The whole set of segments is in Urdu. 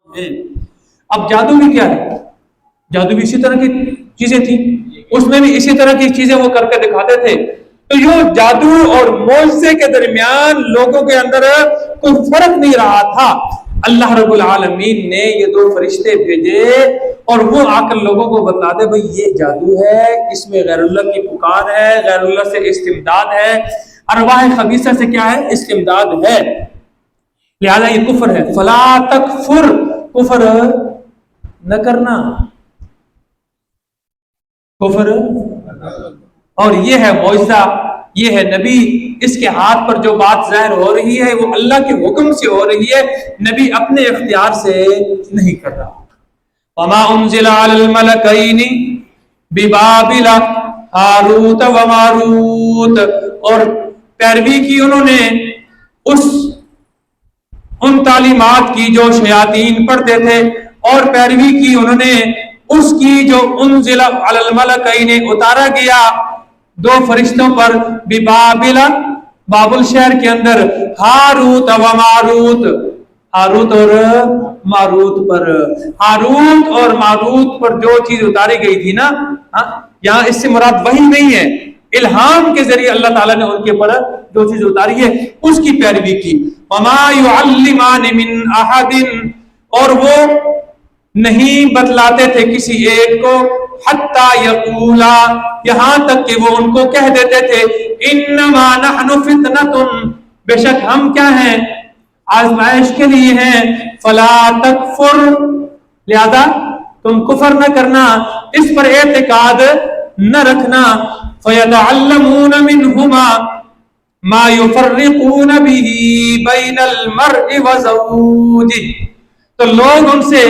ہیں۔ اب جادو بھی کیا ہے؟ جادو بھی اسی طرح کی چیزیں تھی، اس میں بھی اسی طرح کی چیزیں وہ کر کے دکھاتے تھے۔ تو یہ جادو اور معجزے کے درمیان لوگوں کے اندر کوئی فرق نہیں رہا تھا۔ اللہ رب العالمین نے یہ دو فرشتے بھیجے اور وہ آ کر لوگوں کو بتا دے بھئی یہ جادو ہے، اس میں غیر اللہ کی پکار ہے، غیر اللہ سے استمداد ہے، ارواح خبیثہ سے کیا ہے؟ استمداد ہے، لہذا یہ کفر ہے۔ فلا تکفر، کفر نہ کرنا، کفر۔ اور یہ ہے معجزہ، یہ ہے نبی، اس کے ہاتھ پر جو بات ظاہر ہو رہی ہے وہ اللہ کے حکم سے ہو رہی ہے، نبی اپنے اختیار سے نہیں کر رہا۔ وما انزل علی الملکین ببابل ہاروت و ماروت، اور پیروی کی انہوں نے ان تعلیمات کی جو شیاطین پڑھتے تھے، اور پیروی کی انہوں نے اس کی جو انزل علی الملکین اتارا گیا دو فرشتوں پر، ببابل بابل شہر کے اندر، ہاروت و ماروت، ہاروت اور ماروت پر۔ ہاروت اور ماروت پر جو چیز اتاری گئی تھی نا، یہاں اس سے مراد وحی نہیں ہے، الہام کے ذریعے اللہ تعالیٰ نے ان کے پر جو چیز اتاری ہے اس کی پیروی کی۔ وما يعلمان من احد، اور وہ نہیں بتلاتے تھے کسی ایک کو، حتی یقولا، یہاں تک کہ وہ ان کو کہہ دیتے تھے، انما نحن فتنۃ، بے شک ہم کیا ہیں؟ آزمائش کے لیے ہیں، فلا تکفر، لہذا تم کفر نہ کرنا، اس پر اعتقاد نہ رکھنا۔ فیتعلمون منہما ما یفرقون به بین المرء وزوجہ، تو لوگ ان سے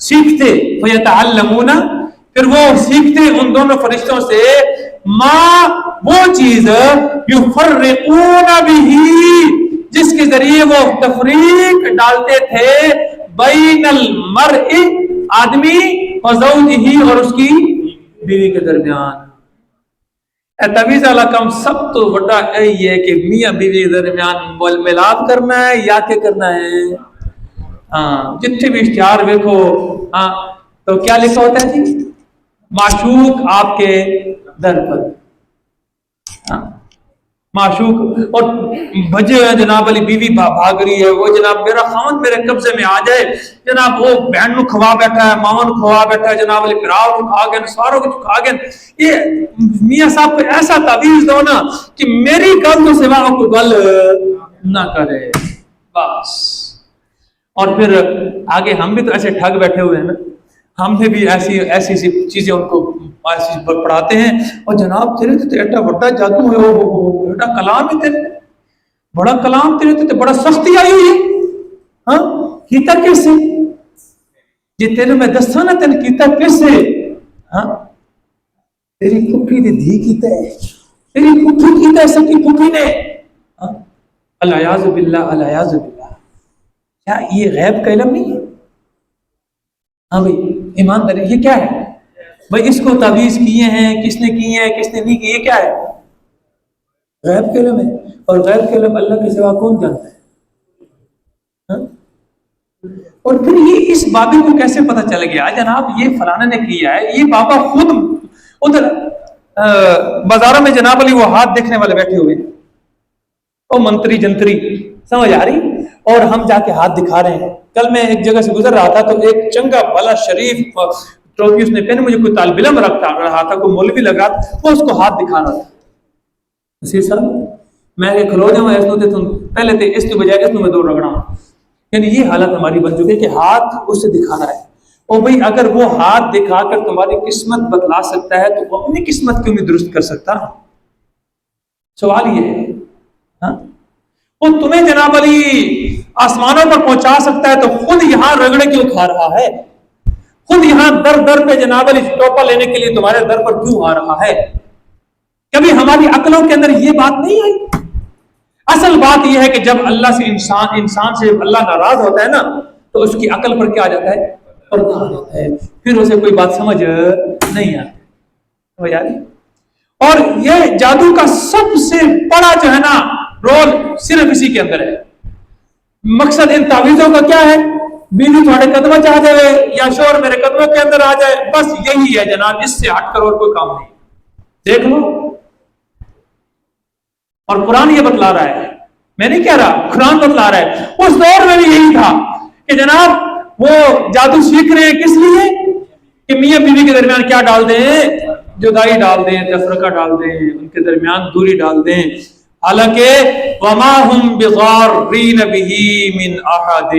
سیکھتے، فیتعلمون، پھر وہ سیکھتے ان دونوں فرشتوں سے، ما، وہ چیز، یفرقون به، جس کے ذریعے وہ تفریق ڈالتے تھے، بین المرء، آدمی، وزوجہ، اور اس کی بیوی کے درمیان۔ تعویذ والا کام سب تو بڑا یہی ہے کہ میاں بیوی کے درمیان ملاپ کرنا ہے یا کیا کرنا ہے؟ جتنے بھی اشتہار دیکھو تو کیا لکھا ہوتا ہے جی؟ معشوق آپ کے در پر، معشوق، اور بھجے ہوئے جناب علی بیوی بھاگ رہی ہے، وہ جناب میرا خاوند میرے قبضے میں آ جائے، جناب وہ بہن نو کھوا بیٹھا ہے، ماما نو کھوا بیٹھا ہے، جناب علی پراؤ کو کھا گئے، ساروں کو کھا گئے۔ یہ میاں صاحب کو ایسا تعویذ دو نا کہ میری گل تو سوا کو گل نہ کرے، بس۔ اور پھر آگے ہم بھی تو ایسے ٹھگ بیٹھے ہوئے ہیں نا، ہم نے بھی ایسی چیزیں ان کو پڑھاتے ہیں، اور جناب تیرے تو ایڈا بڑا جادو ہے، ایڈا کلام ہے تیرے، بڑا کلام تیرے تو بڑا سختی آئی ہوئی ہے، کیتا کیسے؟ جی تیرے میں دسا نا تین کیتا کیسے؟ تیری پھوپھی نے دھی کیتا ہے، تیری پھوپھی کیتا ہے، سکی پھوپھی نے، الیاذ باللہ، الیاذ باللہ۔ کیا یہ غیب کا علم نہیں ہے؟ ہاں بھائی ایمانداری، یہ کیا ہے بھائی؟ اس کو تعویذ کیے ہیں، کس نے کیے ہیں، کس نے نہیں کیے، یہ کیا ہے؟ غیب کے علم ہے، اور غیب کے علم اللہ کے سوا کون جانتا ہے؟ اور پھر یہ اس بابے کو کیسے پتہ چل گیا جناب یہ فلانے نے کیا ہے؟ یہ بابا خود ادھر بازاروں میں جناب علی وہ ہاتھ دیکھنے والے بیٹھے ہوئے، وہ منتری جنتری، سمجھ آ رہی؟ اور ہم جا کے ہاتھ دکھا رہے ہیں۔ کل میں ایک جگہ سے گزر رہا تھا تو ایک چنگا بھلا شریف ٹوپی اس نے پہنے، مجھے کوئی طالب علم رہا تھا، کوئی مولوی لگا، وہ اس کو ہاتھ دکھا رہا تھا۔ نصیر صاحب میں کہ کھلو جاؤں اس نو تے تم پہلے تے اس کے بجائے اس نو میں دور رگڑا ہوں، یعنی یہ حالت ہماری بن چکی ہے کہ ہاتھ اس سے دکھانا ہے۔ اور بھائی اگر وہ ہاتھ دکھا کر تمہاری قسمت بتلا سکتا ہے تو وہ اپنی قسمت کیوں نہیں درست کر سکتا؟ سوال یہ ہے، وہ تمہیں جناب علی آسمانوں پر پہنچا سکتا ہے تو خود یہاں رگڑے کیوں کھا رہا ہے؟ خود یہاں در در پہ جناب علی ٹوپا لینے کے لیے تمہارے در پر کیوں آ رہا ہے؟ کبھی ہماری عقلوں کے اندر یہ بات نہیں آئی؟ اصل بات یہ ہے کہ جب اللہ سے انسان سے اللہ ناراض ہوتا ہے نا تو اس کی عقل پر کیا آ جاتا ہے؟ پردہ آ جاتا ہے، پھر اسے کوئی بات سمجھ نہیں آتی۔ اور یہ جادو کا سب سے بڑا جو ہے نا رول صرف اسی کے اندر ہے۔ مقصد ان تعویذوں کا کیا ہے؟ بیوی تھوڑے قدمہ چاہ دے یا شوہر میرے قدموں کے اندر آ جائے، بس یہی ہے جناب، اس سے ہٹ کر اور کوئی کام نہیں۔ دیکھ لو، اور قرآن یہ بتلا رہا ہے، میں نہیں کہہ رہا، قرآن بتلا رہا ہے۔ اس دور میں بھی یہی تھا کہ جناب وہ جادو سیکھ رہے ہیں کس لیے کہ میاں بیوی کے درمیان کیا ڈال دیں، جدائی ڈال دیں، تفرقہ ڈال دیں، ان کے درمیان دوری ڈال دیں۔ حالانکہ وما ہم بضارین بہ من احد،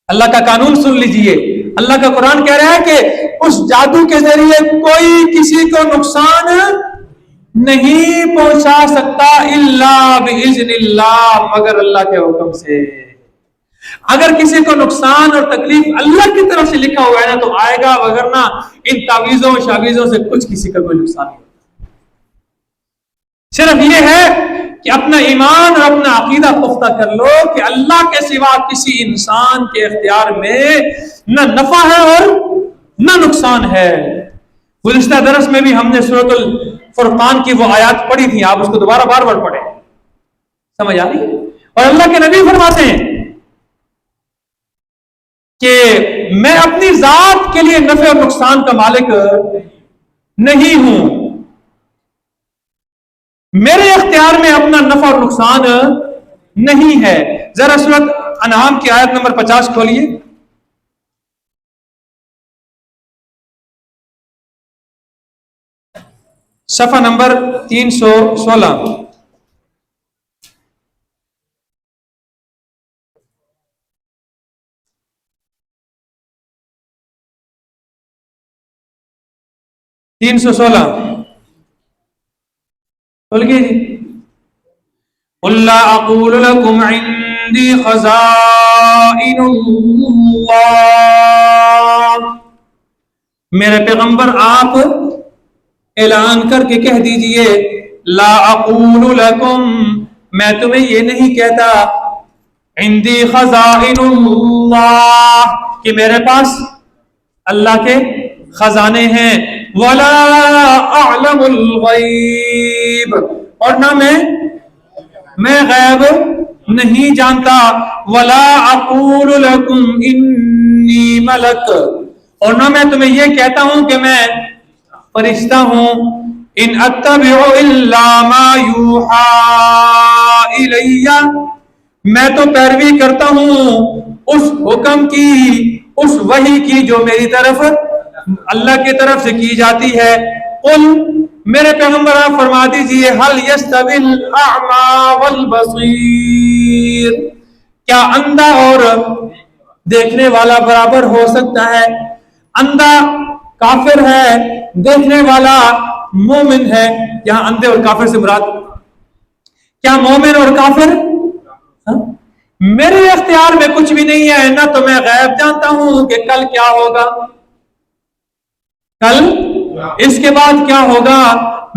اللہ کا قانون سن لیجئے، اللہ کا قرآن کہہ رہا ہے کہ اس جادو کے ذریعے کوئی کسی کو نقصان نہیں پہنچا سکتا الا باذن اللہ، مگر اللہ کے حکم سے۔ اگر کسی کو نقصان اور تکلیف اللہ کی طرف سے لکھا ہوا ہے نا تو آئے گا، وگرنہ ان تعویذوں شاویزوں سے کچھ کسی کا کوئی نقصان نہیں۔ صرف یہ ہے کہ اپنا ایمان اور اپنا عقیدہ پختہ کر لو کہ اللہ کے سوا کسی انسان کے اختیار میں نہ نفع ہے اور نہ نقصان ہے۔ گزشتہ درس میں بھی ہم نے سورۃ الفرقان کی وہ آیات پڑھی تھی، آپ اس کو دوبارہ بار بار پڑھیں، سمجھ آ رہی؟ اور اللہ کے نبی فرماتے ہیں کہ میں اپنی ذات کے لیے نفع اور نقصان کا مالک نہیں ہوں، میرے اختیار میں اپنا نفع اور نقصان نہیں ہے۔ ذرا سورۃ انعام کی آیت نمبر 50 کھولیے، صفحہ نمبر 316۔ بولئے جی، قُلْ لَا أَقُولُ لَكُمْ عِنْدِي خَزَائِنُ اللَّهِ، میرے پیغمبر آپ اعلان کر کے کہہ دیجئے، لا اقول لکم، میں تمہیں یہ نہیں کہتا، عندی خزائن اللہ، کہ میرے پاس اللہ کے خزانے ہیں، ولا اعلم الغیب، اور نہ میں غیب نہیں جانتا، ولا اقول لکم انی ملک، اور نہ میں تمہیں یہ کہتا ہوں کہ میں فرشتہ ہوں، ان اتبع الا ما یوحى الی، میں تو پیروی کرتا ہوں اس حکم کی، اس وحی کی جو میری طرف اللہ کی طرف سے کی جاتی ہے۔ قل، میرے پیغمبر آپ فرما دیجئے، هل يستوي الاعمى والبصير، کیا اندھا اور دیکھنے والا برابر ہو سکتا ہے؟ اندھا کافر ہے، دیکھنے والا مومن ہے۔ یہاں اندھے اور کافر سے مراد کیا مومن اور کافر؟ میرے اختیار میں کچھ بھی نہیں ہے، نہ تو میں غیب جانتا ہوں کہ کل کیا ہوگا، کل اس کے بعد کیا ہوگا،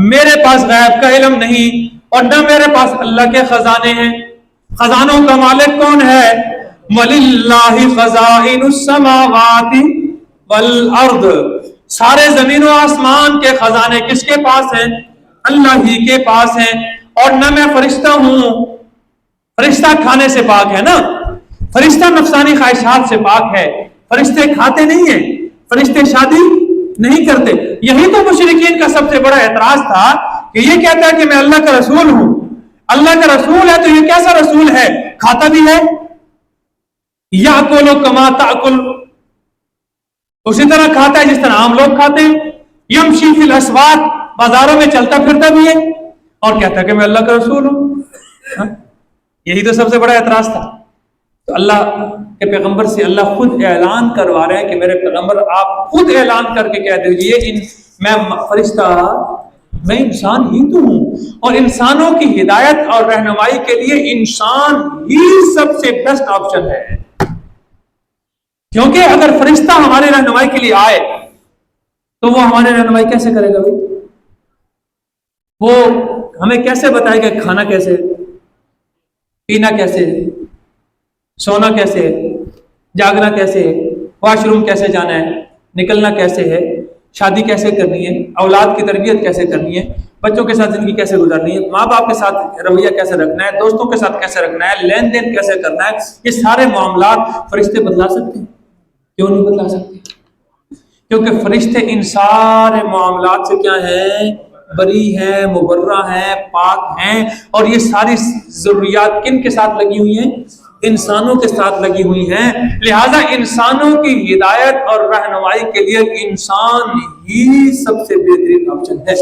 میرے پاس غیب کا علم نہیں، اور نہ میرے پاس اللہ کے خزانے ہیں۔ خزانوں کا مالک کون ہے؟ وَلِلَّهِ خَزَائِنُ السَّمَاوَاتِ وَالْأَرْضِ، سارے زمین و آسمان کے خزانے کس کے پاس ہیں؟ اللہ ہی کے پاس ہیں۔ اور نہ میں فرشتہ ہوں، فرشتہ کھانے سے پاک ہے نا، فرشتہ نفسانی خواہشات سے پاک ہے، فرشتے کھاتے نہیں ہیں، فرشتے شادی نہیں کرتے۔ یہی تو مشرکین کا سب سے بڑا اعتراض تھا کہ یہ کہتا ہے کہ میں اللہ کا رسول ہوں، اللہ کا رسول ہے تو یہ کیسا رسول ہے؟ کھاتا بھی ہے، یاکل کما تاکل، اسی طرح کھاتا ہے جس طرح عام لوگ کھاتے ہیں، یمشی فی الاسواق، بازاروں میں چلتا پھرتا بھی ہے، اور کہتا ہے کہ میں اللہ کا رسول ہوں۔ یہی تو سب سے بڑا اعتراض تھا۔ تو اللہ کے پیغمبر سے اللہ خود اعلان کروا رہے ہیں کہ میرے پیغمبر آپ خود اعلان کر کے کہہ دیجئے، میں فرشتہ، میں انسان ہی تو ہوں، اور انسانوں کی ہدایت اور رہنمائی کے لیے انسان ہی سب سے بیسٹ آپشن ہے۔ کیونکہ اگر فرشتہ ہماری رہنمائی کے لیے آئے تو وہ ہماری رہنمائی کیسے کرے گا بھائی؟ وہ ہمیں کیسے بتائے گا کھانا کیسے، پینا کیسے، سونا کیسے، جاگنا کیسے، واش روم کیسے جانا ہے، نکلنا کیسے ہے، شادی کیسے کرنی ہے، اولاد کی تربیت کیسے کرنی ہے، بچوں کے ساتھ زندگی کیسے گزارنی ہے، ماں باپ کے ساتھ رویہ کیسے رکھنا ہے، دوستوں کے ساتھ کیسے رکھنا ہے، لین دین کیسے کرنا ہے، یہ سارے معاملات فرشتے بدلا سکتے ہیں؟ کیوں نہیں بدلا سکتے؟ کیونکہ فرشتے ان سارے معاملات سے کیا ہیں؟ بری ہیں، مبرہ ہیں، پاک ہیں، اور یہ ساری ضروریات کن کے ساتھ لگی ہوئی ہیں؟ انسانوں کے ساتھ لگی ہوئی ہیں۔ لہذا انسانوں کی ہدایت اور رہنمائی کے لیے انسان ہی سب سے بہترین آپشن ہے۔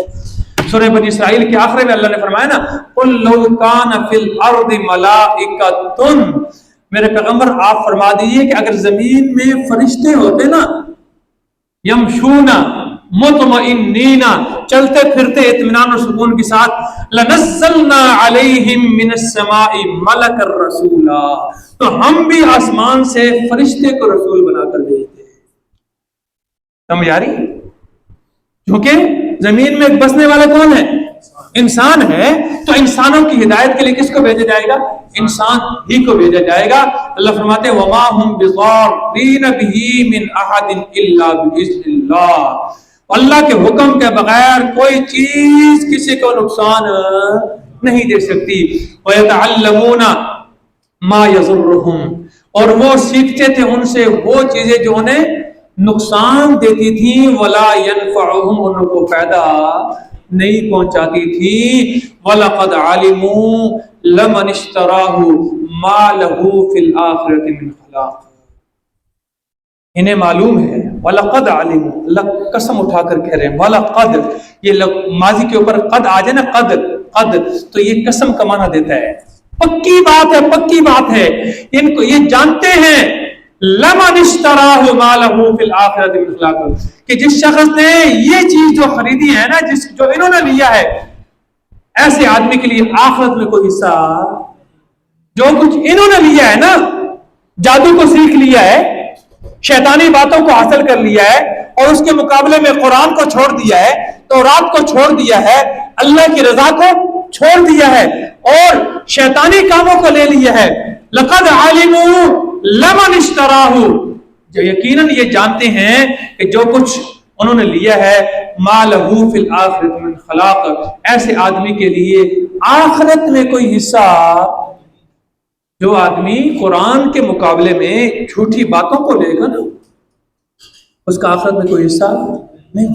سورہ بنی اسرائیل کے آخر میں اللہ نے فرمایا نا، قُلْ لَوْ كَانَ فِي الْأَرْضِ مَلَائِكَةٌ، میرے پیغمبر آپ فرما دیجئے کہ اگر زمین میں فرشتے ہوتے نا، یمشون مطمئنین، چلتے پھرتے اطمینان اور سکون کے ساتھ، لنزلنا علیہم من السماء ملک الرسولا، تو ہم بھی آسمان سے فرشتے کو رسول بنا کر بھیجتے ہیں۔ سمجھ آ رہی؟ کیونکہ زمین میں بسنے والا کون ہے؟ انسان ہے، تو انسانوں کی ہدایت کے لیے کس کو بھیجا جائے گا؟ انسان ہی کو بھیجا جائے گا۔ اللہ فرماتے ہیں وَمَا هُمْ بِضَارِّينَ بِهِ مِنْ أَحَدٍ إِلَّا بِإِذْنِ اللَّهِ، اللہ کے حکم کے بغیر کوئی چیز کسی کو نقصان نہیں دے سکتی۔ وَيَتَعَلَّمُونَ مَا يَضُرُّهُمْ، اور وہ سیکھتے تھے ان سے وہ چیزیں جو انہیں نقصان دیتی تھی، وَلَا يَنْفَعُهُمْ، ان کو فائدہ نہیں پہنچاتی تھی۔ وَلَقَدْ عَلِمُوا لَمَنِ اشْتَرَاهُ مَا لَهُ فِي الْآخِرَةِ مِنْ خَلَاقٍ، انہیں معلوم ہے۔ وَلَقَدْ عَلِمُوا، اللہ قسم اٹھا کر کہہ رہے ہیں وَلَقَدْ، یہ ماضی کے اوپر قد آ جائے نا، قد تو یہ قسم کا معنی دیتا ہے، پکی بات ہے، پکی بات ہے، ان کو یہ جانتے ہیں لَمَنِ اشْتَرَاهُ مَا لَهُ فِي الْآخِرَةِ مِنْ خَلَاقٍ، کہ جس شخص نے یہ چیز جو خریدی ہے نا، جو انہوں نے لیا ہے، ایسے آدمی کے لیے آخرت میں کوئی حصہ، جو کچھ انہوں نے لیا ہے نا، جادو کو سیکھ لیا ہے، شیطانی باتوں کو حاصل کر لیا ہے، اور اس کے مقابلے میں قرآن کو چھوڑ دیا ہے، تورات کو چھوڑ دیا ہے، اللہ کی رضا کو چھوڑ دیا ہے، اور شیطانی کاموں کو لے لیا ہے۔ لَقَدْ عَلِمُوا لَمَنِ اشْتَرَاهُ، جو یقیناً یہ جانتے ہیں کہ جو کچھ انہوں نے لیا ہے، مَا لَهُ فِي الْآخِرَةِ مِنْ خَلَاقٍ، ایسے آدمی کے لیے آخرت میں کوئی حصہ، جو آدمی قرآن کے مقابلے میں جھوٹی باتوں کو لے گا نا، اس کا آخرت میں کوئی حصہ نہیں۔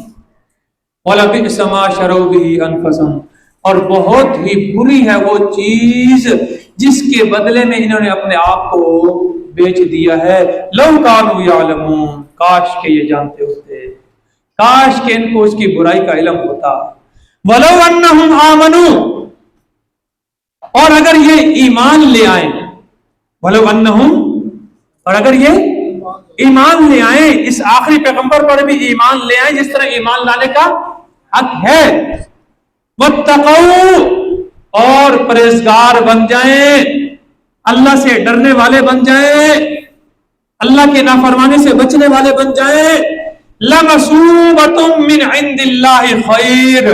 وَلَبِئْسَ مَا شَرَوْا بِهِ أَنفُسَهُمْ، اور بہت ہی بری ہے وہ چیز جس کے بدلے میں انہوں نے اپنے آپ کو بیچ دیا ہے۔ لَوْ كَانُوا يَعْلَمُونَ، کاش کہ یہ جانتے ہوتے، کاش کہ ان کو اس کی برائی کا علم ہوتا۔ وَلَوْ أَنَّهُمْ آمَنُوا، اور اگر یہ ایمان لے آئیں، وَلَوْ أَنَّهُمْ، اور اگر یہ ایمان لے آئیں، اس آخری پیغمبر پر بھی ایمان لے آئیں جس طرح ایمان لانے کا حق ہے، وَاتَّقَوْا، اور پرہیزگار بن جائیں، اللہ سے ڈرنے والے بن جائیں، اللہ کے نافرمانی سے بچنے والے بن جائیں، لَمَثُوبَةٌ مِّنْ عِنْدِ اللَّهِ خَيْرٌ،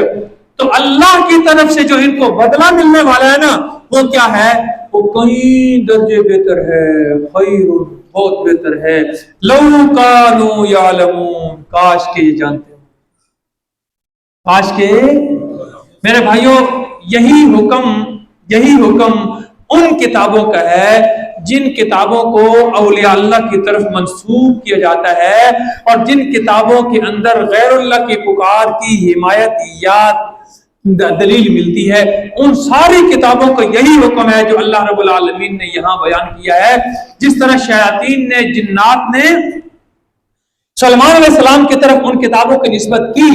تو اللہ کی طرف سے جو ان کو بدلہ ملنے والا ہے نا، وہ کیا ہے؟ وہ کئی درجے بہتر ہے، خیر، بہت بہتر ہے۔ لَوْ كَانُوا يَعْلَمُونَ، کاش کہ یہ جانتے ہو، کاش کہ میرے بھائیوں، یہی حکم ان کتابوں کا ہے جن کتابوں کو اولیاء اللہ کی طرف منسوب کیا جاتا ہے، اور جن کتابوں کے اندر غیر اللہ کی پکار کی حمایت یا دلیل ملتی ہے، ان ساری کتابوں کا یہی حکم ہے جو اللہ رب العالمین نے یہاں بیان کیا ہے۔ جس طرح شیاطین نے، جنات نے سلیمان علیہ السلام کی طرف ان کتابوں کی نسبت کی،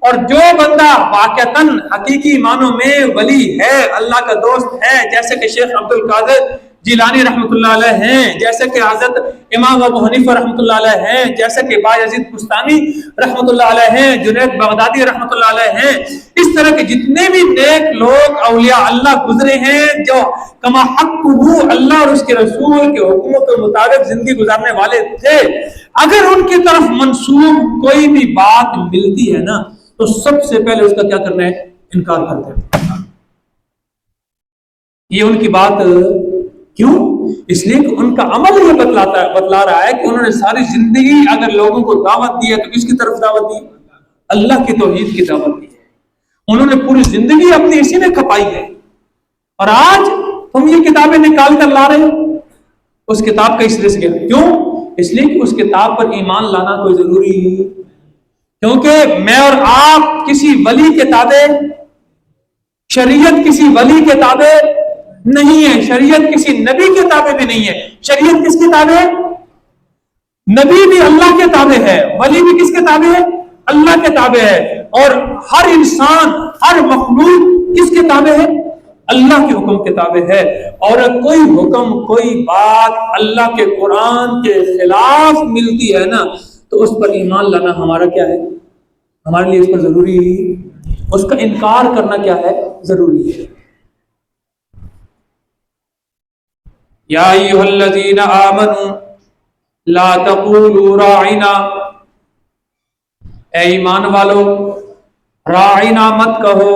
اور جو بندہ واقعتاً حقیقی معنوں میں ولی ہے، اللہ کا دوست ہے، جیسے کہ شیخ عبد القادر جیلانی رحمۃ اللہ علیہ ہیں، جیسے کہ حضرت امام ابو حنیفہ رحمۃ اللہ علیہ ہیں، جیسے کہ بایزید بستانی رحمۃ اللہ علیہ ہیں، جنید بغدادی رحمۃ اللہ علیہ ہیں، اس طرح کے جتنے بھی نیک لوگ اولیاء اللہ گزرے ہیں، جو کما حقہ اللہ اور اس کے رسول کے حکموں کے مطابق زندگی گزارنے والے تھے، اگر ان کی طرف منسوب کوئی بھی بات ملتی ہے نا، تو سب سے پہلے اس کا کیا کرنا ہے؟ انکار کرتے ہیں۔ یہ ان کی بات کیوں؟ اس لیے کہ ان کا عمل یہ بتلا رہا ہے کہ انہوں نے ساری زندگی اگر لوگوں کو دعوت دی ہے تو کس کی طرف دعوت دی؟ اللہ کی توحید کی دعوت دی ہے، انہوں نے پوری زندگی اپنی اسی میں کھپائی ہے، اور آج تم یہ کتابیں نکال کر لا رہے ہو، اس کتاب کا اس رس گیا. کیوں؟ اس لیے کہ اس کتاب پر ایمان لانا کوئی ضروری ہے، کیونکہ میں اور آپ کسی ولی کے تابع، شریعت کسی ولی کے تابع نہیں ہے، شریعت کسی نبی کے تابع بھی نہیں ہے. شریعت کس کے تابع ہے؟ نبی بھی اللہ کے تابع ہے، ولی بھی کس کے تابع ہے؟ اللہ کے تابع ہے. اور ہر انسان، ہر مخلوق کس کے تابع ہے؟ اللہ کے حکم کے تابع ہے. اور کوئی حکم، کوئی بات اللہ کے قرآن کے خلاف ملتی ہے نا، تو اس پر ایمان لانا ہمارا کیا ہے؟ ہمارے لیے اس پر ضروری ہے. اس کا انکار کرنا کیا ہے؟ ضروری ہے. یا ایھا الذین آمنوا لا تقولوا راعنا، اے ایمان والو راعنا مت کہو،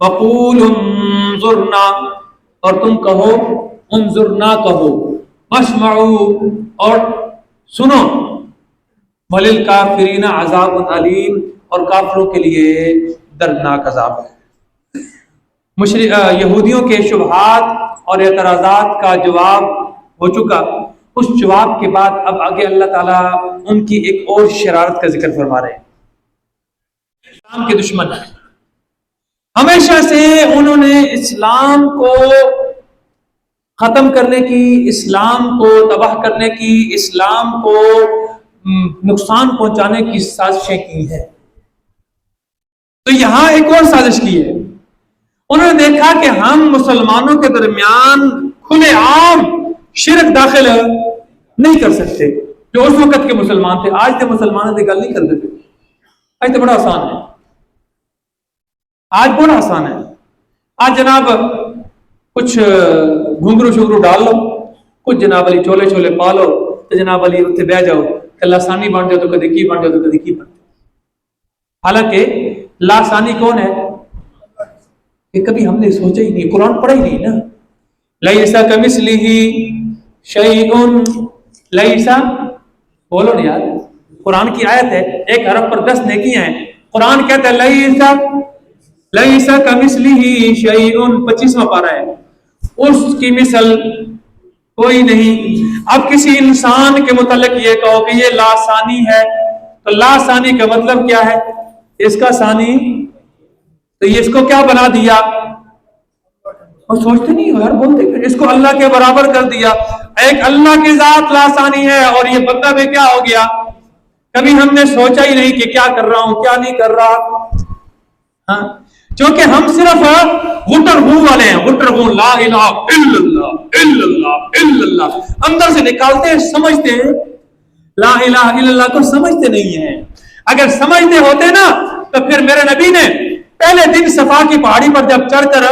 وقولوا انظرنا، اور تم کہو انظرنا کہو، واسمعوا، اور سنو، وللکافرین عذاب علیم، اور کافروں کے لیے دردناک عذاب ہے. یہودیوں کے شبہات اور اعتراضات کا جواب ہو چکا. اس جواب کے بعد اب آگے اللہ تعالیٰ ان کی ایک اور شرارت کا ذکر فرما رہے ہیں. اسلام کے دشمن ہیں، ہمیشہ سے انہوں نے اسلام کو ختم کرنے کی، اسلام کو تباہ کرنے کی، اسلام کو نقصان پہنچانے کی سازشیں کی ہیں. تو یہاں ایک اور سازش کی ہے. انہوں نے دیکھا کہ ہم مسلمانوں کے درمیان کھلے عام شرک داخل نہیں کر سکتے، جو اس وقت کے مسلمان تھے. آج کے مسلمانوں سے گل نہیں کر دیتے، آج تو بڑا آسان ہے، آج بڑا آسان ہے. آج جناب کچھ گھنگرو شگرو ڈال لو، کچھ جناب علی چولے چھولے پا لو، تو جناب علی اتنے بہ جاؤ، لاسانی بن جاؤ تو کدی کی بن جاؤ تو کدی کی بن جاؤ. حالانکہ لاسانی کون ہے؟ کہ کبھی ہم نے سوچا ہی نہیں، قرآن پڑھا ہی نہیں نا. لیسا کمثلہ شیء، لیسا، بولو نہیں یار، قرآن کی آیت ہے، ایک حرف پر 10 نیکیاں ہیں. قرآن کہتا ہے لیسا کمثلہ شیء، 25واں پارہ ہے، اس کی مثل کوئی نہیں. اب کسی انسان کے متعلق یہ کہو کہ یہ لاسانی ہے، تو لاسانی کا مطلب کیا ہے؟ اس کا ثانی، تو یہ اس کو کیا بنا دیا؟ اور سوچتے نہیں ہو یار، بولتے پھر اس کو اللہ کے برابر کر دیا. ایک اللہ کی ذات لاسانی ہے اور یہ بندہ بھی کیا ہو گیا؟ کبھی ہم نے سوچا ہی نہیں کہ کیا کر رہا ہوں، کیا نہیں کر رہا. ہاں، کیونکہ ہم صرف غٹر ہوں والے ہیں، غٹر ہوں، لا الہ الا اللہ الا اللہ الا اللہ اندر سے نکالتے ہیں، سمجھتے ہیں. لا الہ الا اللہ کو سمجھتے نہیں ہیں. اگر سمجھتے ہوتے نا تو پھر میرے نبی نے پہلے دن صفا کی پہاڑی پر جب چڑھ کر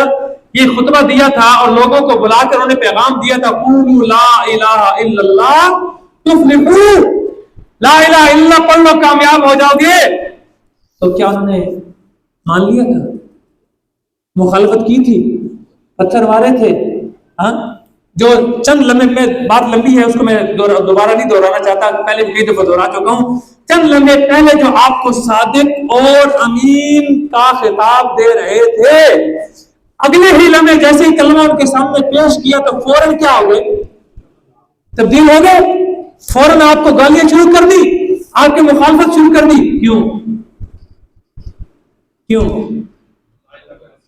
یہ خطبہ دیا تھا اور لوگوں کو بلا کر انہیں پیغام دیا تھا، قولوا لا الہ الا اللہ تفلحوا، لا الہ الا اللہ پڑھ لو کامیاب ہو جاؤ گے. تو کیا انہوں نے مان لیا تھا؟ مخالفت کی تھی، پتھر مارے تھے. ہاں، جو چند لمحے میں، بات لمبی ہے اس کو میں دوبارہ نہیں دہرانا چاہتا، پہلے بھی کئی دفعہ دہرا چکا ہوں. چند لمحے پہلے جو آپ کو صادق اور امین کا خطاب دے رہے تھے، اگلے ہی لمحے جیسے ہی کلمہ ان کے سامنے پیش کیا تو فوراً کیا ہو گئے؟ تبدیل ہو گئے. فوراً آپ کو گالیاں شروع کر دی، آپ کی مخالفت شروع کر دی. کیوں؟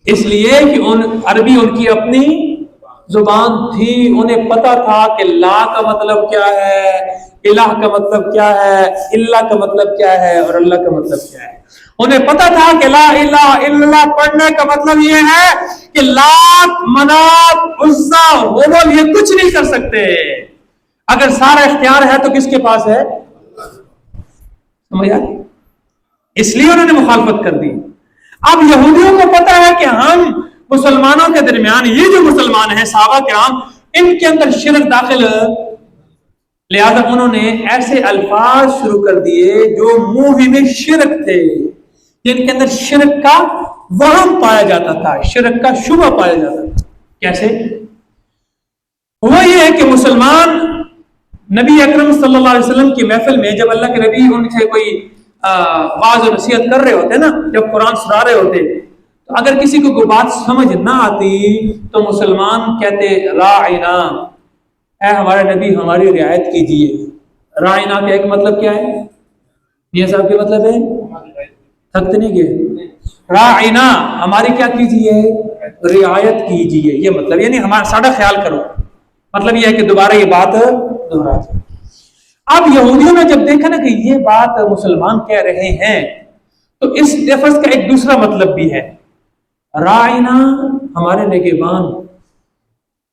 اس لیے کہ عربی ان کی اپنی زبان تھی. انہیں پتا تھا کہ لا کا مطلب کیا ہے، الہ کا مطلب کیا ہے، اللہ کا مطلب کیا ہے، اور اللہ کا مطلب کیا ہے. انہیں پتا تھا کہ لا الہ الا اللہ پڑھنے کا مطلب یہ ہے کہ لات، منات، عزا، ہبل یہ کچھ نہیں کر سکتے. اگر سارا اختیار ہے تو کس کے پاس ہے؟ سمجھ آئی؟ اس لیے انہوں نے مخالفت کر دی. اب یہودیوں کو پتا ہے کہ ہم مسلمانوں کے درمیان، یہ جو مسلمان ہیں صحابہ کرام، ان کے اندر شرک داخل، لہذا انہوں نے ایسے الفاظ شروع کر دیے جو موہم شرک تھے، جن کے اندر شرک کا وہم پایا جاتا تھا، شرک کا شبہ پایا جاتا تھا. کیسے؟ وہ یہ ہے کہ مسلمان نبی اکرم صلی اللہ علیہ وسلم کی محفل میں جب اللہ کے نبی ان سے کوئی واعظ و نصیحت کر رہے ہوتے نا، جب قرآن سنا رہے ہوتے تو اگر کسی کو کوئی بات سمجھ نہ آتی تو مسلمان کہتے راعنا، اے ہمارے نبی ہماری رعایت کیجیے۔ راعنا کا ایک مطلب کیا ہے؟ یہ صاحب کے مطلب ہے تھکتے نہیں گئے، راعنا ہماری کیا کیجیے؟ رعایت کیجیے، یہ مطلب، یعنی ہمارا ساڑھا خیال کرو، مطلب یہ ہے کہ دوبارہ یہ بات دوہرا جائے۔ اب یہودیوں نے جب دیکھا نا کہ یہ بات مسلمان کہہ رہے ہیں تو اس لفظ کا ایک دوسرا مطلب بھی ہے، راعنا ہمارے نگہبان،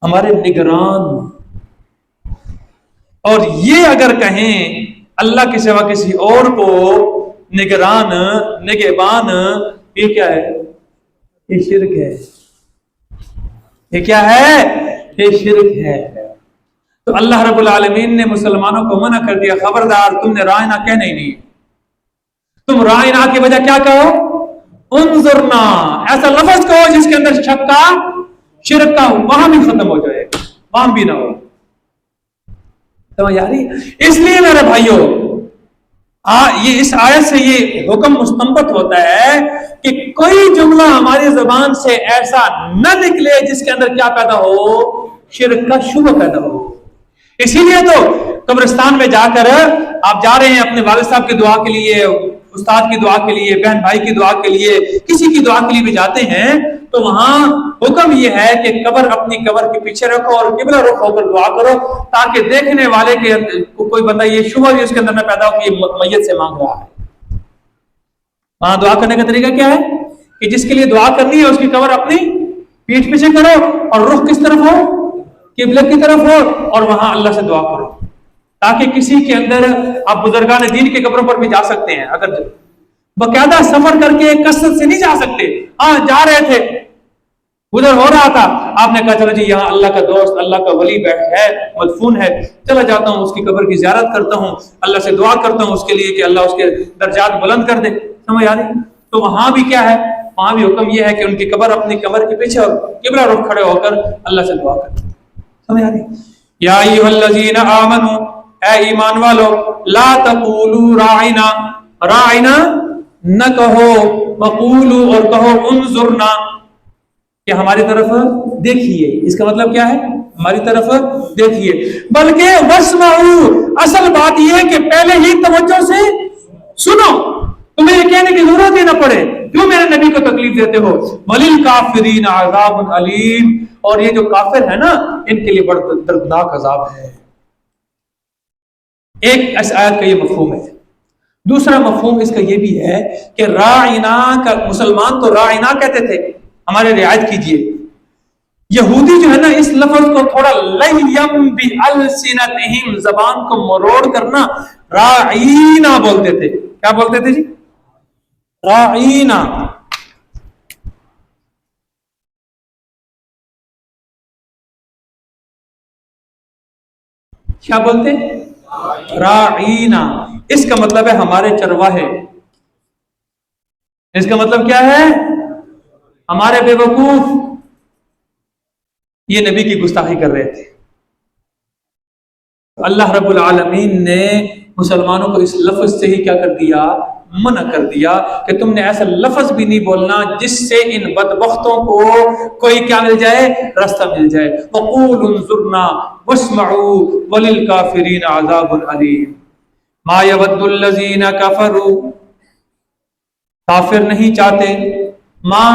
ہمارے نگران، اور یہ اگر کہیں اللہ کے سوا کسی اور کو نگران نگہبان، یہ کیا ہے؟ یہ شرک ہے۔ یہ کیا ہے؟ یہ شرک ہے۔ تو اللہ رب العالمین نے مسلمانوں کو منع کر دیا، خبردار تم نے راعنا کہنا ہی نہیں، تم راعنا کی وجہ کیا کہو؟ انظرنا، ایسا لفظ کہو جس کے اندر شک کا شرک کا وہاں بھی ختم ہو جائے، وہاں بھی نہ ہو۔ سمجھ آ رہی؟ اس لیے میرے بھائیوں یہ اس آیت سے یہ حکم مستنبط ہوتا ہے کہ کوئی جملہ ہماری زبان سے ایسا نہ نکلے جس کے اندر کیا پیدا ہو؟ شرک کا شبہ پیدا ہو۔ اسی لیے تو قبرستان میں جا کر آپ جا رہے ہیں اپنے والد صاحب کی دعا کے لیے، استاد کی دعا کے لیے، بہن بھائی کی دعا کے لیے، کسی کی دعا کے لیے بھی جاتے ہیں تو وہاں حکم یہ ہے کہ قبر اپنی قبر کے پیچھے رکھو اور قبلہ رخ ہو کر دعا کرو، تاکہ دیکھنے والے کے کوئی بندہ یہ شبہ بھی اس کے اندر نہ پیدا ہو کہ یہ میت سے مانگ رہا ہے۔ وہاں دعا کرنے کا طریقہ کیا ہے کہ جس کے لیے دعا کرنی ہے اس کی قبر اپنی پیٹھ پیچھے کرو اور رخ کس طرف ہو؟ قبلہ کی طرف ہو، اور وہاں اللہ سے دعا کرو، تاکہ کسی کے اندر آپ بزرگان دین کی قبروں پر بھی جا سکتے ہیں، اگر باقاعدہ سفر کر کے کثرت سے نہیں جا سکتے، ہاں جا رہے تھے، ادھر ہو رہا تھا، آپ نے کہا چلو جی یہاں اللہ کا دوست، اللہ کا ولی ہے، مدفون ہے، چلا جاتا ہوں اس کی قبر کی زیارت کرتا ہوں، اللہ سے دعا کرتا ہوں اس کے لیے کہ اللہ اس کے درجات بلند کر دے۔ سمجھ آ رہی؟ تو وہاں بھی کیا ہے؟ وہاں بھی حکم یہ ہے کہ ان کی قبر اپنی قبر کے پیچھے اور قبلہ رخ کھڑے ہو کر اللہ سے دعا کریں۔ سمجھ آ رہی؟ یا ایھا الذین آمنوا، اے ایمان والو، لا تقولوا راعنا، راعنا نہ کہو، وقولوا اور کہو انظرنا کہ ہماری طرف دیکھیے۔ اس کا مطلب کیا ہے؟ ہماری طرف دیکھیے، بلکہ واسمعوا، اصل بات یہ ہے کہ پہلے ہی توجہ سے سنو، تمہیں یہ کہنے کی ضرورت ہی نہ پڑے کیوں میرے نبی کو تکلیف دیتے ہو۔ وَلِلْكَافِرِينَ عَذَابٌ عَلِيمٌ، اور یہ جو کافر ہے نا ان کے لیے بڑا دردناک عذاب ہے۔ ایک اس آیت کا یہ مفہوم ہے۔ دوسرا مفہوم اس کا یہ بھی ہے کہ راعنا کا، مسلمان تو راعنا کہتے تھے، ہمارے رعایت کیجیے۔ یہودی جو ہے نا اس لفظ کو تھوڑا لیم بِأَلْسِنَتِهِمْ، زبان کو مروڑ کرنا راعینا بولتے تھے۔ کیا بولتے تھے جی؟ راعینا۔ کیا بولتے؟ راعینا۔ اس کا مطلب ہے ہمارے چرواہے، اس کا مطلب کیا ہے؟ ہمارے بے وقوف۔ یہ نبی کی گستاخی کر رہے تھے۔ اللہ رب العالمین نے مسلمانوں کو اس لفظ سے ہی کیا کر دیا؟ منع کر دیا کہ تم نے ایسا لفظ بھی نہیں بولنا جس سے ان بدبختوں کو کوئی کیا مل جائے؟ راستہ مل جائے۔ وَقُولُوا انظُرْنَا وَاسْمَعُوا وَلِلْكَافِرِينَ عَذَابٌ عَلِيمٌ۔ مَا يَوَدُّ الَّذِينَ كَفَرُوا، کافر نہیں چاہتے، ماں